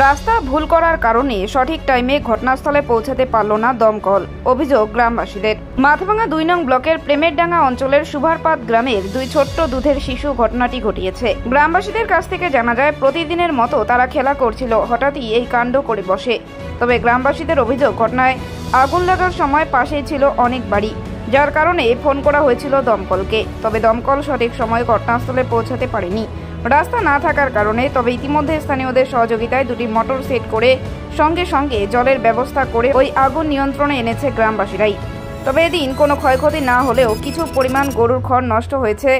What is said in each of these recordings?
রাস্তা ভুল করার কারণে সঠিক টাইমে ঘটনাস্থলে পৌঁছাতে পারল না দমকল। অভিযোগ গ্রামবাসীদের। মাথাভাঙা ২ নং ব্লকের প্রেমেরডাঙ্গা অঞ্চলের সুভারপাত গ্রামের দুই ছোট্ট দুধের শিশু ঘটনাটি ঘটিয়েছে। গ্রামবাসীদের কাছ থেকে জানা যায়, প্রতিদিনের মতো তারা খেলা করছিল, হঠাৎই এই কাণ্ড করে বসে। তবে গ্রামবাসীদের অভিযোগ, ঘটনায় আগুন লাগার সময় পাশেই ছিল অনেক বাড়ি, যার কারণে ফোন করা হয়েছিল দমকলকে। তবে দমকল সঠিক সময়ে ঘটনাস্থলে পৌঁছাতে পারেনি রাস্তা না থাকার কারণে। তবে ইতিমধ্যে স্থানীয়দের সহযোগিতায় দুটি মোটর সেট করে সঙ্গে সঙ্গে জলের ব্যবস্থা করে ওই আগুন নিয়ন্ত্রণে এনেছে গ্রামবাসীরাই। তবে এদিন কোনো ক্ষয়ক্ষতি না হলেও কিছু পরিমাণ গরুর খড় নষ্ট হয়েছে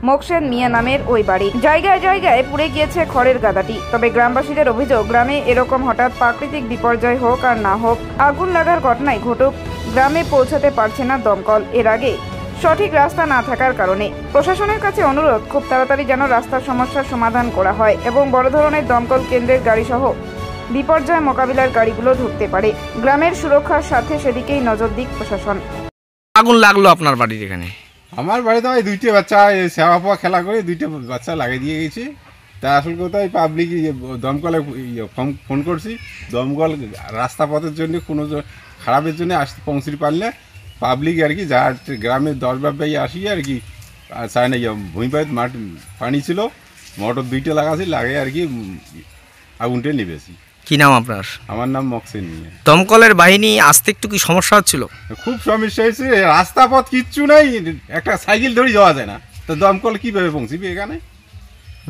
মোকসেদ মিয়া নামের ওই বাড়ি। জায়গায় জায়গায় পুড়ে গিয়েছে খড়ের গাদাটি। তবে গ্রামবাসীদের অভিযোগ, গ্রামে এরকম হঠাৎ প্রাকৃতিক বিপর্যয় হোক আর না হোক, আগুন লাগার ঘটনায় ঘটুক, গ্রামে পৌঁছাতে পারছে না দমকল। এর আগে সঠিক রাস্তা না থাকার কারণে প্রশাসনের কাছে অনুরোধ, খুব তাড়াতাড়ি যেন রাস্তার সমস্যার সমাধান করা হয় এবং বড় ধরনের দমকল কেন্দ্রের গাড়ি সহ বিপর্যয় মোকাবিলার গাড়িগুলো ঢুকতে পারে। গ্রামের সুরক্ষার সাথে সেদিকেই নজর দিক প্রশাসন। আগুন লাগলো আপনার বাড়ির এখানে? আমার বাড়িতে আমি দুইটা বাচ্চা সেবা পাওয়া খেলা করে দুইটা বাচ্চা লাগিয়ে দিয়ে গেছি। তা আসল কথা পাবলিক দমকলে ফোন করছি, দমকল রাস্তা পথের জন্য কোনো খারাপের জন্য আসতে পৌঁছতে পারলে পাবলিক আর কি, যার গ্রামের 10 ব্যবসায়ী আসি আর কি, চায় না ভূমিপাত মাঠ পানি ছিল, মোটর দুইটা লাগাছি, লাগে আর কি আগুনটা নিবেছি। কি নাম আপনার? আমার নাম মোকসেদ মিয়া। দমকলের বাহিনী আসতে একটু কি সমস্যা হচ্ছিল? খুব সমস্যা হয়েছে, রাস্তা পথ কিচ্ছু নাই, একটা সাইকেল ধরে যাওয়া যায় না, তো দমকল কিভাবে পৌঁছবি এখানে?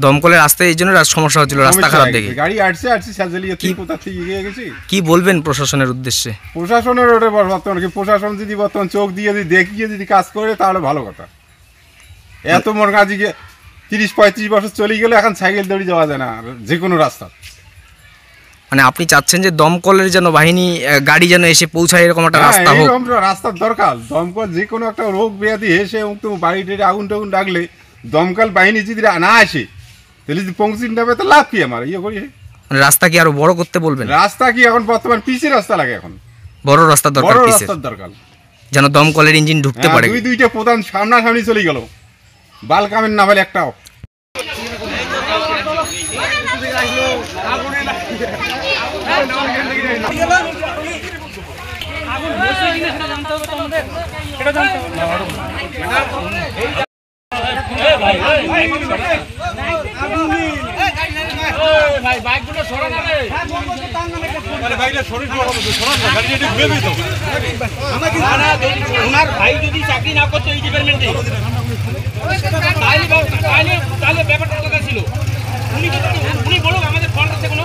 দমকলের আসতে এই জন্য সমস্যা হচ্ছিল, রাস্তা খারাপ দেখে। গাড়ি আসছে সাজালিয়ে কোথা থেকে গিয়ে গেছে। কি বলবেন প্রশাসনের উদ্দেশ্যে? প্রশাসনের ওটা বর্তমান কি, প্রশাসন যদি বর্তমান চোখ দিয়ে যদি দেখিয়ে যদি কাজ করে তাহলে ভালো কথা। এত মোর কাজে 30-35 বছর চলে গেলে এখন সাইকেল দড়ি যাওয়া যায় না যে কোনো রাস্তা। মানে আপনি চাচ্ছেন যে দমকলের যেন বাহিনী গাড়ি যেন এসে পৌঁছায়, এরকম একটা রাস্তা হোক। রাস্তার দরকার। দমকল যে কোনো একটা রোগ ব্যাধি এসে বাড়িতে আগুন টাগুন ডাকলে দমকল বাহিনী যদি না আসে তাহলে যদি পৌঁছে নেবে তো লাভ কি আমার? করি রাস্তা কি আরো বড় করতে বলবেন? রাস্তা কি এখন বর্তমান পিচের রাস্তা লাগে, এখন বড় রাস্তার দরকার, বড় রাস্তার দরকার, যেন দমকলের ইঞ্জিন ঢুকতে পারে। দুইটা প্রধান সামনাসামনি চলে গেল, বাল কামের না হলে একটাও। ওনার ভাই যদি চাকরি না করতো এই ডিপার্টমেন্টে তাহলে ব্যাপারটা আলাদা ছিল। উনি বলুক আমাদের ফোন আছে কোনো